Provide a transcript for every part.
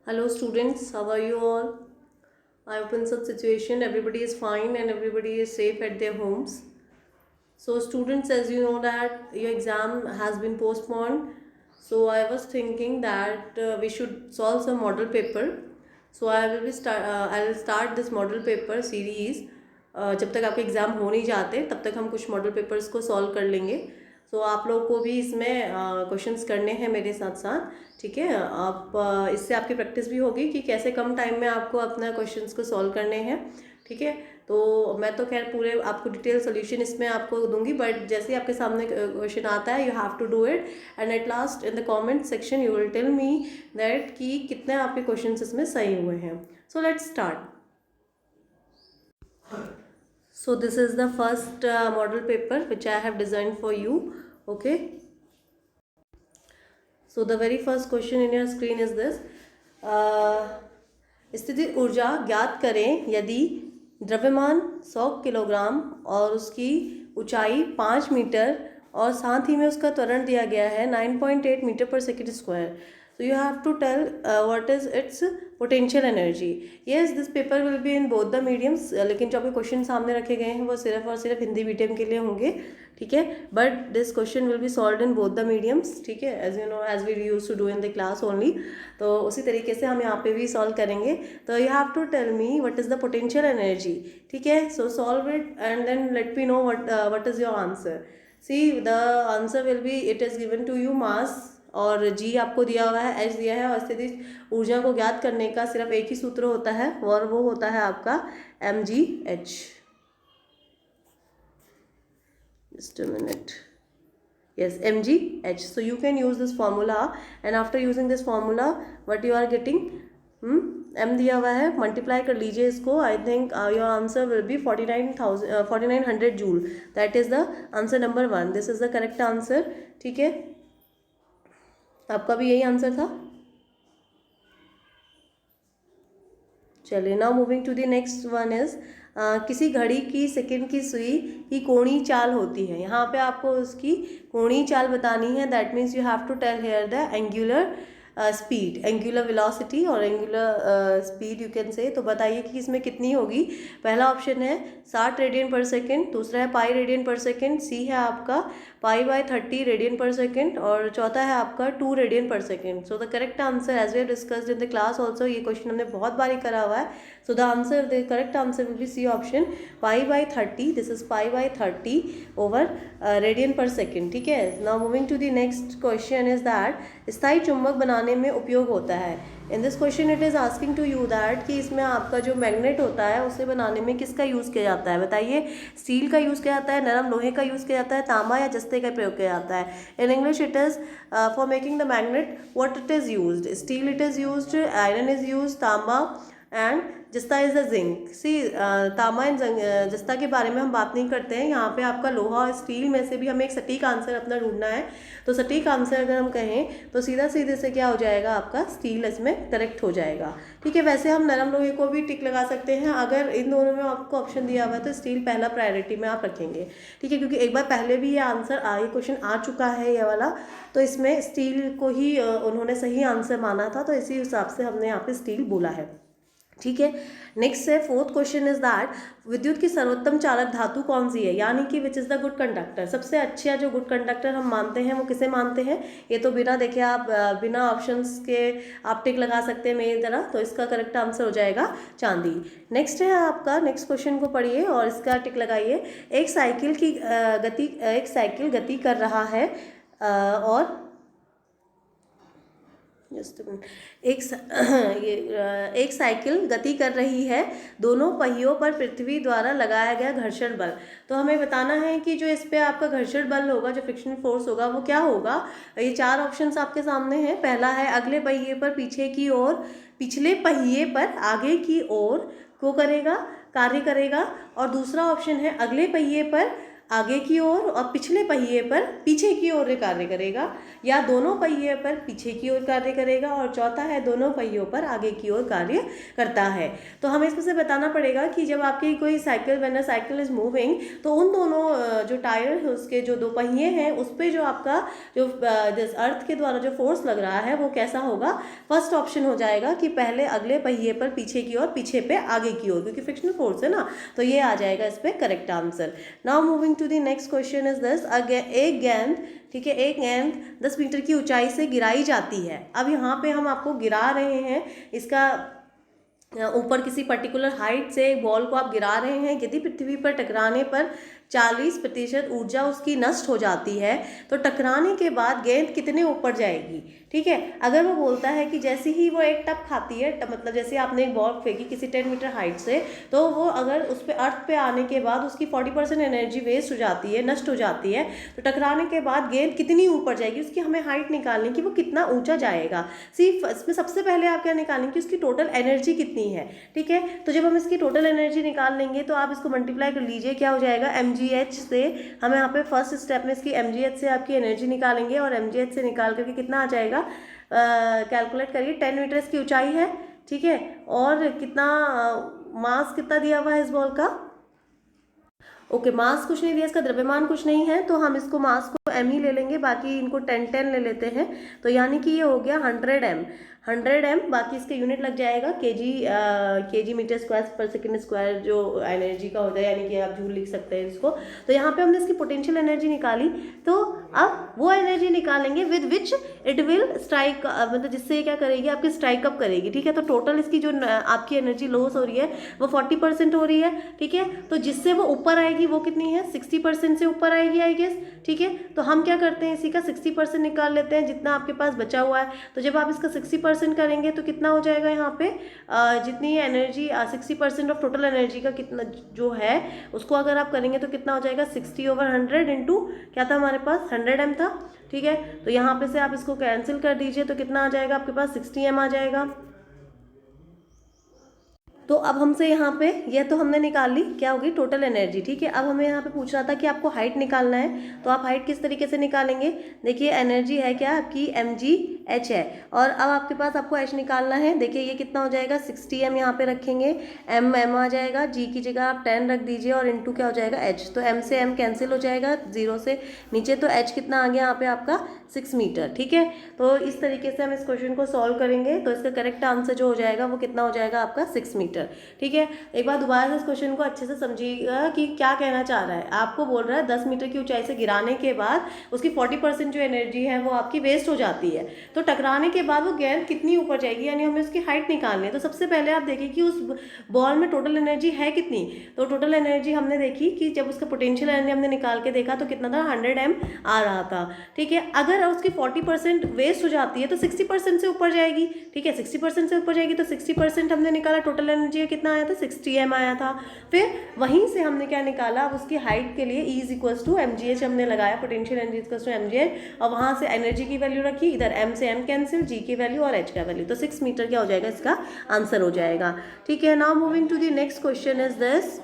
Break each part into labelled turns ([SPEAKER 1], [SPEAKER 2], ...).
[SPEAKER 1] Hello students, how are you all? I hope in such situation everybody is fine and everybody is safe at their homes. So students, as you know that your exam has been postponed, so I was thinking that we should solve some model paper. So I will start this model paper series. जब तक आपके exam हो नहीं जाते तब तक हम कुछ मॉडल पेपर्स को सॉल्व कर लेंगे. सो आप लोग को भी इसमें क्वेश्चंस करने हैं मेरे साथ साथ. ठीक है, आप इससे आपकी प्रैक्टिस भी होगी कि कैसे कम टाइम में आपको अपना क्वेश्चंस को सॉल्व करने हैं. ठीक है, तो मैं तो खैर पूरे आपको डिटेल सोल्यूशन इसमें आपको दूंगी, बट जैसे ही आपके सामने क्वेश्चन आता है you have to do it and at last in the comment section you will tell me that कि कितने आपके क्वेश्चंस इसमें सही हुए हैं. So let's start. So this is the first model paper which I have designed for you. Okay, so the very first question in your screen is this. स्थितिज ऊर्जा ज्ञात करें यदि द्रव्यमान 100 किलोग्राम और उसकी ऊंचाई 5 मीटर और साथ ही में उसका त्वरण दिया गया है 9.8 मीटर पर second square. So you have to tell what is its potential energy. Yes, this paper will be in both the mediums. लेकिन जो आपके क्वेश्चन सामने रखे गए हैं वो सिर्फ और सिर्फ हिंदी मीडियम के लिए होंगे. ठीक है, but this question will be solved in both the mediums. ठीक है, as you know as we use to do in the class only. तो उसी तरीके से हम यहाँ पे भी सॉल्व करेंगे. तो you have to tell me what is the potential energy. ठीक है, so solve it and then let me know what is your answer. See the answer will be it is given to you mass और G आपको दिया हुआ है, H दिया है और स्थितिज ऊर्जा को ज्ञात करने का सिर्फ एक ही सूत्र होता है और वो होता है आपका mgh. Just a minute. Yes, mgh. So you can use this formula and after using this formula what you are getting, m दिया हुआ है, मल्टीप्लाई कर लीजिए इसको. I think your answer will be 4900 joule. That is the answer number 1. This is the correct answer. ठीक है, आपका भी यही आंसर था. चलिए, now moving to the next one is किसी घड़ी की सेकंड की सुई की कोणीय चाल होती है. यहाँ पे आपको उसकी कोणीय चाल बतानी है. That means you have to tell here the angular speed, angular velocity और angular speed you can say. तो बताइए कि इसमें कितनी होगी. पहला ऑप्शन है 60 रेडियन पर सेकेंड, दूसरा है पाई रेडियन पर सेकेंड, सी है आपका पाई/30 रेडियन पर सेकेंड और चौथा है आपका 2 radian per second. So the correct answer as we have discussed in the class also, ये क्वेश्चन हमने बहुत बारी करा हुआ है. So the answer, the correct answer will be C option पाई/30. दिस इज पाई/30 ओवर रेडियन पर सेकेंड. ठीक है, now moving to the next question is that स्थायी चुंबक बनाने में उपयोग होता है. In this question it is asking to you that कि इसमें आपका जो मैग्नेट होता है उसे बनाने में किसका यूज़ किया जाता है. बताइए, स्टील का यूज़ किया जाता है, नरम लोहे का यूज़ किया जाता है, तांबा या जस्ते का प्रयोग किया जाता है. In English it is for making the magnet what it is used. Still it is used, iron is used, तांबा एंड जस्ता इज द जिंक. सी तांबा एंड जस्ता के बारे में हम बात नहीं करते हैं. यहाँ पे आपका लोहा और स्टील में से भी हमें एक सटीक आंसर अपना ढूंढना है. तो सटीक आंसर अगर हम कहें तो सीधा सीधे से क्या हो जाएगा, आपका स्टील इसमें करेक्ट हो जाएगा. ठीक है, वैसे हम नरम लोहे को भी टिक लगा सकते हैं. अगर इन दोनों में आपको ऑप्शन दिया हुआ है तो स्टील पहला प्रायोरिटी में आप रखेंगे. ठीक है, क्योंकि एक बार पहले भी ये आंसर ये क्वेश्चन आ चुका है ये वाला, तो इसमें स्टील को ही उन्होंने सही आंसर माना था, तो इसी हिसाब से हमने यहाँ पे स्टील बोला है. ठीक है, नेक्स्ट है फोर्थ क्वेश्चन इज दैट विद्युत की सर्वोत्तम चालक धातु कौन सी है, यानी कि which is the good conductor. सबसे अच्छा जो गुड कंडक्टर हम मानते हैं वो किसे मानते हैं. ये तो बिना देखे आप बिना ऑप्शंस के आप टिक लगा सकते हैं मेरी तरह. तो इसका करेक्ट आंसर हो जाएगा चांदी. नेक्स्ट है आपका, नेक्स्ट क्वेश्चन को पढ़िए और इसका टिक लगाइए. एक साइकिल गति कर रहा है और एक साइकिल गति कर रही है. दोनों पहियों पर पृथ्वी द्वारा लगाया गया घर्षण बल. तो हमें बताना है कि जो इस पे आपका घर्षण बल होगा, जो फ्रिक्शन फोर्स होगा वो क्या होगा. ये 4 ऑप्शंस आपके सामने हैं. पहला है अगले पहिए पर पीछे की ओर, पिछले पहिए पर आगे की ओर को करेगा, कार्य करेगा. और दूसरा ऑप्शन है अगले पहिए पर आगे की ओर और पिछले पहिए पर पीछे की ओर कार्य करेगा, या दोनों पहिए पर पीछे की ओर कार्य करेगा, और चौथा है दोनों पहियों पर आगे की ओर कार्य करता है। तो हमें इसमें से बताना पड़ेगा कि जब आपकी कोई cycle, when a cycle is moving, तो उन दोनों जो टायर है उसके जो दो पहिए हैं उस पर जो आपका जो अर्थ के द्वारा जो फोर्स लग रहा है वो कैसा होगा। फर्स्ट ऑप्शन हो जाएगा कि पहले अगले पहिए पर पीछे की ओर, पीछे पे आगे की ओर, क्योंकि फ्रिक्शनल फोर्स है ना, तो ये आ जाएगा इस पे correct answer. Now moving to the next question is this, एक गेंद, ठीक है, एक गेंद 10 मीटर की ऊंचाई से गिराई जाती है। अब यहाँ पे हम आपको गिरा रहे हैं, इसका ऊपर किसी पर्टिकुलर हाइट से बॉल को आप गिरा रहे हैं, यदि पृथ्वी पर टकराने पर 40% ऊर्जा उसकी नष्ट हो जाती है, तो टकराने के बाद गेंद कितने ऊपर जाएगी। ठीक है, अगर वो बोलता है कि जैसे ही वो एक टप खाती है, मतलब जैसे आपने एक बॉल फेंकी किसी 10 मीटर हाइट से, तो वो अगर उस पर अर्थ पे आने के बाद उसकी 40% एनर्जी वेस्ट हो जाती है, नष्ट हो जाती है, तो टकराने के बाद गेंद कितनी ऊपर जाएगी, उसकी हमें हाइट निकालनी कि वो कितना ऊंचा जाएगा। सिर्फ इसमें सबसे पहले आप क्या निकालेंगे कि उसकी टोटल एनर्जी कितनी है। ठीक है, तो जब हम इसकी टोटल एनर्जी निकाल लेंगे तो आप इसको मल्टीप्लाई कर लीजिए, क्या हो जाएगा, mgh से हम यहाँ पे फर्स्ट स्टेप में इसकी mgh से आपकी एनर्जी निकालेंगे, और mgh से निकाल करके कितना आ जाएगा, कैलकुलेट करिए, 10 मीटर की ऊंचाई है। ठीक है, और कितना मास कितना दिया हुआ है इस बॉल का, ओके, मास कुछ नहीं दिया, इसका द्रव्यमान कुछ नहीं है, तो हम इसको मास को m ही ले लेंगे, बाकी इनको 10 ले लेते हैं, तो यानी कि ये हो गया 100 m, बाकी इसका यूनिट लग जाएगा kg मीटर स्क्वायर पर सेकंड स्क्वायर, जो एनर्जी का होता है, यानी कि आप जूल लिख सकते हैं इसको। तो यहाँ पे हमने इसकी पोटेंशियल एनर्जी निकाली, तो अब वो एनर्जी निकालेंगे with which it will strike, मतलब जिससे क्या करेगी, आपकी स्ट्राइक अप करेगी। ठीक है, तो टोटल इसकी जो आपकी एनर्जी लॉस हो रही है वो 40% हो रही है। ठीक है, तो जिससे वो ऊपर आएगी वो कितनी है, 60% से ऊपर आएगी आई गेस। ठीक है, तो हम क्या करते हैं, इसी का 60% निकाल लेते हैं, जितना आपके पास बचा हुआ है। तो जब आप इसका 60% करेंगे तो कितना हो जाएगा, यहाँ पे जितनी एनर्जी 60% ऑफ टोटल एनर्जी का कितना जो है उसको अगर आप करेंगे तो कितना हो जाएगा, 60/100 इंटू क्या था हमारे पास, 100 m था। ठीक है, तो यहाँ पे से आप इसको कैंसिल कर दीजिए, तो कितना आ जाएगा आपके पास, 60 m आ जाएगा। तो अब हमसे यहाँ पे यह तो हमने निकाल ली, क्या होगी, टोटल एनर्जी। ठीक है, अब हमें यहाँ पे पूछ रहा था कि आपको हाइट निकालना है, तो आप हाइट किस तरीके से निकालेंगे। देखिए एनर्जी है क्या आपकी, mgh है, और अब आपके पास आपको h निकालना है। देखिए ये कितना हो जाएगा, 60 m यहाँ पे रखेंगे, m आ जाएगा, g की जगह आप 10 रख दीजिए, और इंटू क्या हो जाएगा h, तो m से m कैंसिल हो जाएगा 0 से नीचे, तो h कितना आ गया यहाँ पे आपका 6 मीटर। ठीक है, तो इस तरीके से हम इस क्वेश्चन को सॉल्व करेंगे, तो इसका करेक्ट आंसर जो हो जाएगा वो कितना हो जाएगा आपका 6 मीटर। ठीक है, एक बार दोबारा से इस क्वेश्चन को अच्छे से समझिएगा कि क्या कहना चाह रहा है। आपको बोल रहा है 10 मीटर की ऊंचाई से गिराने के बाद उसकी 40% जो एनर्जी है वो आपकी वेस्ट हो जाती है, तो टकराने के बाद वो गेंद कितनी ऊपर जाएगी, यानी हमें उसकी हाइट निकालनी है। तो सबसे पहले आप देखिए कि उस बॉल में टोटल एनर्जी है कितनी, तो टोटल एनर्जी हमने देखी कि जब उसका पोटेंशियल एनर्जी हमने निकाल के देखा तो कितना था, 100 m आ रहा था। ठीक है, अगर उसकी 40% वेस्ट हो जाती है तो 60% से ऊपर जाएगी। ठीक है, 60% से ऊपर जाएगी, तो 60% हमने निकाला, टोटल एनर्जी कितना आया था, 60 m आया था। फिर वहीं से हमने क्या निकाला, अब उसकी हाइट के लिए E = mgh हमने लगाया, पोटेंशियल एनर्जी = mgh, और वहां से एनर्जी की वैल्यू रखी, इधर m से m कैंसिल, g की वैल्यू और h का वैल्यू, तो 6 मीटर क्या हो जाएगा, इसका आंसर हो जाएगा। ठीक है, now moving to the next question is this,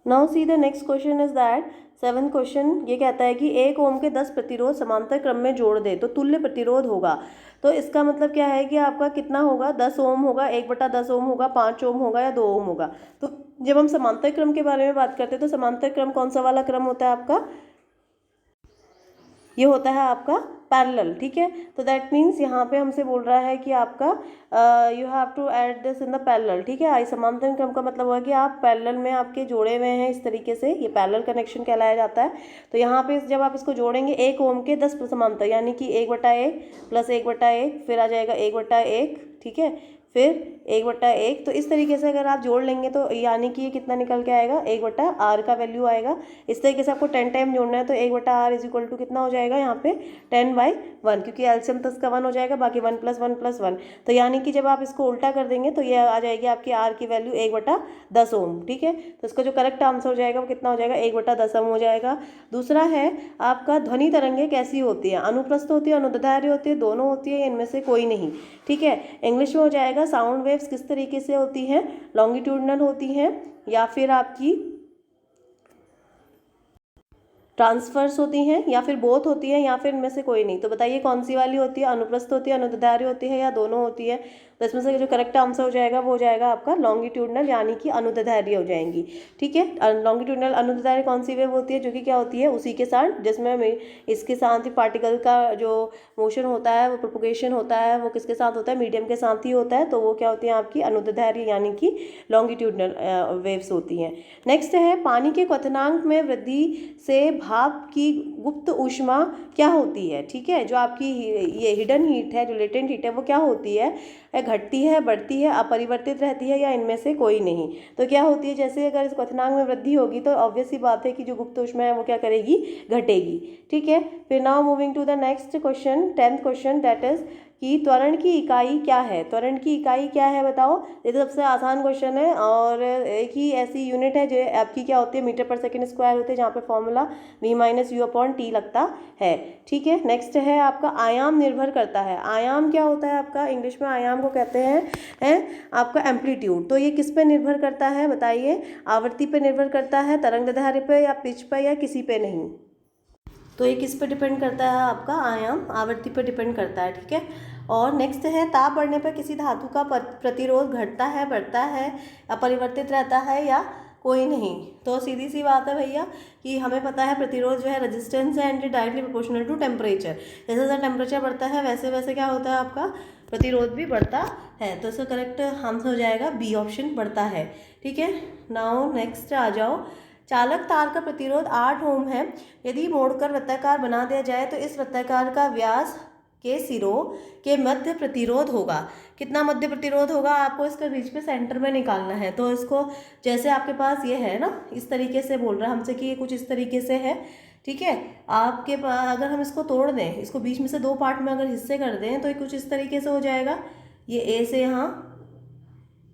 [SPEAKER 1] now see the next question is that 7th question ये कहता है कि 1 ओम के 10 प्रतिरोध समांतर क्रम में जोड़ दे तो तुल्य प्रतिरोध होगा। तो इसका मतलब क्या है कि आपका कितना होगा, 10 ओम होगा, 1/10 ओम होगा, 5 ओम होगा, या 2 ओम होगा। तो जब हम समांतर क्रम के बारे में बात करते हैं तो समांतर क्रम कौन सा वाला क्रम होता है आपका, ये होता है आपका पैरेलल। ठीक है, तो दैट मीन्स यहाँ पे हमसे बोल रहा है कि आपका you have to add this in the parallel. ठीक है, समांतर क्रम का मतलब हुआ कि आप पैरेलल में आपके जोड़े हुए हैं इस तरीके से, ये पैरेलल कनेक्शन कहलाया जाता है। तो यहाँ पे जब आप इसको जोड़ेंगे 1 ओम के 10 समांतर, यानी कि 1/1 प्लस 1/1, फिर आ जाएगा 1/1। ठीक है, फिर 1/1, तो इस तरीके से अगर आप जोड़ लेंगे तो यानी कि ये कितना निकल के आएगा, 1/r का वैल्यू आएगा। इस तरीके से आपको 10 टाइम जोड़ना है, तो 1/r = कितना हो जाएगा यहाँ पे 10/1, क्योंकि एलसीएम तो इसका 1 हो जाएगा, बाकी 1 + 1 + 1, तो यानी कि जब आप इसको उल्टा कर देंगे तो ये आ जाएगी आपकी r की वैल्यू 1/10 ओम। ठीक है, तो इसका जो करेक्ट आंसर हो जाएगा वो कितना हो जाएगा, 1/10 ओम हो जाएगा। दूसरा है आपका ध्वनि तरंगें कैसी होती है, अनुप्रस्थ होती है, अनुदैर्ध्य होती है, दोनों होती है, इनमें से कोई नहीं। ठीक है, इंग्लिश में हो जाएगा साउंड वेव्स किस तरीके से होती हैं, लॉन्गिट्यूडनल होती हैं, या फिर आपकी ट्रांसफर्स होती हैं या फिर बोथ होती है या फिर इनमें से कोई नहीं। तो बताइए कौन सी वाली होती है, अनुप्रस्थ होती है, अनुदैर्ध्य होती है या दोनों होती है। तो इसमें से जो करेक्ट आंसर हो जाएगा वो हो जाएगा आपका लॉन्गिट्यूडनल यानी कि अनुदैर्ध्य हो जाएंगी। ठीक है, लॉन्गिट्यूडनल अनुदैर्ध्य कौन सी वेव होती है, जो कि क्या होती है उसी के साथ जिसमें इसके साथ ही पार्टिकल का जो मोशन होता है, वो प्रोपोगेशन होता है, वो किसके साथ होता है, मीडियम के साथ ही होता है। तो वो क्या होती है आपकी अनुदैर्ध्य यानी कि लॉन्गिट्यूडनल वेव्स होती हैं। नेक्स्ट है पानी के क्वथनांक में वृद्धि से भाप की गुप्त ऊष्मा क्या होती है। ठीक है, जो आपकी ये हिडन हीट है, जो लेटेंट हीट है, वो क्या होती है, घटती है, बढ़ती है, अपरिवर्तित रहती है या इनमें से कोई नहीं। तो क्या होती है, जैसे अगर इस क्वथनांक में वृद्धि होगी तो ऑब्वियस सी बात है कि जो गुप्त ऊष्मा है वो क्या करेगी, घटेगी। ठीक है, फिर now moving to the next question, 10th question, that is कि त्वरण की इकाई क्या है। त्वरण की इकाई क्या है बताओ। ये तो सबसे आसान क्वेश्चन है और एक ही ऐसी यूनिट है जो आपकी क्या होती है, मीटर पर सेकंड स्क्वायर होते हैं, जहाँ पे फॉर्मूला v-u/t लगता है। ठीक है, नेक्स्ट है आपका आयाम निर्भर करता है। आयाम क्या होता है आपका, इंग्लिश में आयाम को कहते हैं आपका एम्पलीट्यूड। तो ये किस पे निर्भर करता है बताइए, आवृत्ति पे निर्भर करता है, तरंगदैर्ध्य पे या पिच पे या किसी पे नहीं। तो ये किस पे डिपेंड करता है आपका, आयाम आवृत्ति पे डिपेंड करता है। ठीक है, और नेक्स्ट है ताप बढ़ने पर किसी धातु का प्रतिरोध घटता है, बढ़ता है, अपरिवर्तित रहता है या कोई नहीं। तो सीधी सी बात है भैया कि हमें पता है प्रतिरोध जो है रेजिस्टेंस है and directly proportional to temperature. जैसे जैसे टेम्परेचर बढ़ता है वैसे वैसे क्या होता है आपका प्रतिरोध भी बढ़ता है। तो इसका करेक्ट आंसर हो जाएगा बी ऑप्शन, बढ़ता है। ठीक है, नाउ नेक्स्ट आ जाओ, चालक तार का प्रतिरोध 8 ओम है। यदि मोड़कर वृत्ताकार बना दिया जाए तो इस वृत्ताकार का व्यास के सिरों के मध्य प्रतिरोध होगा। कितना मध्य प्रतिरोध होगा, आपको इसका बीच में सेंटर में निकालना है। तो इसको जैसे आपके पास ये है ना, इस तरीके से बोल रहा है हमसे कि ये कुछ इस तरीके से है। ठीक है, आपके पास अगर हम इसको तोड़ दें, इसको बीच में से 2 पार्ट में अगर हिस्से कर दें तो ये कुछ इस तरीके से हो जाएगा। ये ए से यहाँ,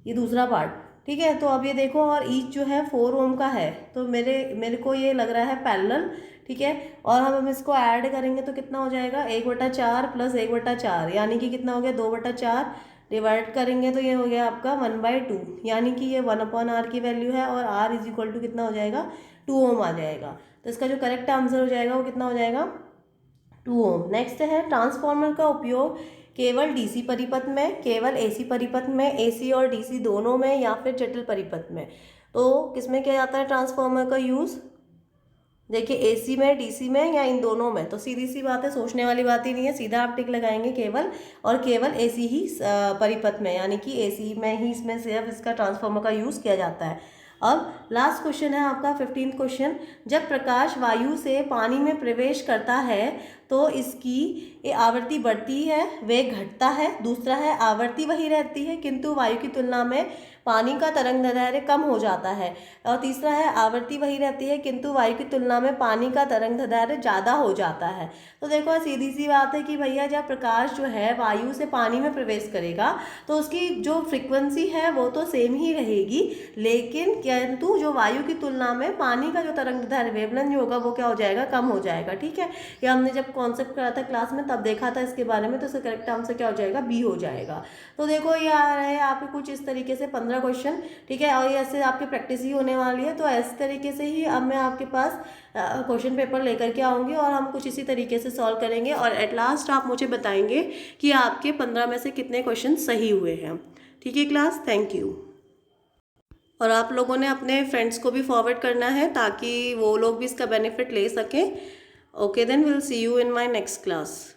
[SPEAKER 1] ये दूसरा पार्ट। ठीक है, तो अब ये देखो, और ईच जो है 4 ओम का है, तो मेरे को ये लग रहा है पैरेलल। ठीक है, और हम इसको ऐड करेंगे तो कितना हो जाएगा, 1/4 प्लस 1/4 यानी कि कितना हो गया, 2/4 डिवाइड करेंगे तो ये हो गया आपका 1/2 यानी कि ये 1/r की वैल्यू है और r इज इक्वल टू कितना हो जाएगा, 2 ओम आ जाएगा। तो इसका जो करेक्ट आंसर हो जाएगा वो कितना हो जाएगा, 2 ओम। नेक्स्ट है ट्रांसफार्मर का उपयोग केवल डीसी परिपथ में, केवल एसी परिपथ में, एसी और डीसी दोनों में या फिर जटिल परिपथ में। तो किसमें किया जाता है ट्रांसफार्मर का यूज़, देखिए एसी में, डीसी में या इन दोनों में। तो सीधी सी बात है, सोचने वाली बात ही नहीं है, सीधा आप टिक लगाएंगे केवल और केवल एसी ही परिपथ में, यानी कि एसी में ही इसमें सिर्फ इसका ट्रांसफार्मर का यूज़ किया जाता है। अब लास्ट क्वेश्चन है आपका 15th क्वेश्चन, जब प्रकाश वायु से पानी में प्रवेश करता है तो इसकी आवृत्ति बढ़ती है, वेग घटता है। दूसरा है आवृत्ति वही रहती है किंतु वायु की तुलना में पानी का तरंगदैर्ध्य कम हो जाता है। और तीसरा है आवृत्ति वही रहती है किंतु वायु की तुलना में पानी का तरंगदैर्ध्य ज़्यादा हो जाता है। तो देखो सीधी सी बात है कि भैया जब प्रकाश जो है वायु से पानी में प्रवेश करेगा तो उसकी जो फ्रिक्वेंसी है वो तो सेम ही रहेगी, लेकिन किंतु जो वायु की तुलना में पानी का जो तरंगदैर्ध्य वेवलेंथ जो होगा वो क्या हो जाएगा, कम हो जाएगा। ठीक है, ये हमने जब कॉन्सेप्ट करा था क्लास में तब देखा था इसके बारे में। तो इसका करेक्ट आंसर क्या हो जाएगा, बी हो जाएगा। तो देखो ये आ रहे हैं आपके कुछ इस तरीके से 15 क्वेश्चन। ठीक है, और ये ऐसे आपकी प्रैक्टिस ही होने वाली है। तो इस तरीके से ही अब मैं आपके पास क्वेश्चन पेपर लेकर के आऊँगी और हम कुछ इसी तरीके से सॉल्व करेंगे और एट लास्ट आप मुझे बताएंगे कि आपके 15 में से कितने क्वेश्चन सही हुए हैं। ठीक है क्लास, थैंक यू। और आप लोगों ने अपने फ्रेंड्स को भी फॉरवर्ड करना है ताकि वो लोग भी इसका बेनिफिट ले सकें। Okay then, will see you in my next class.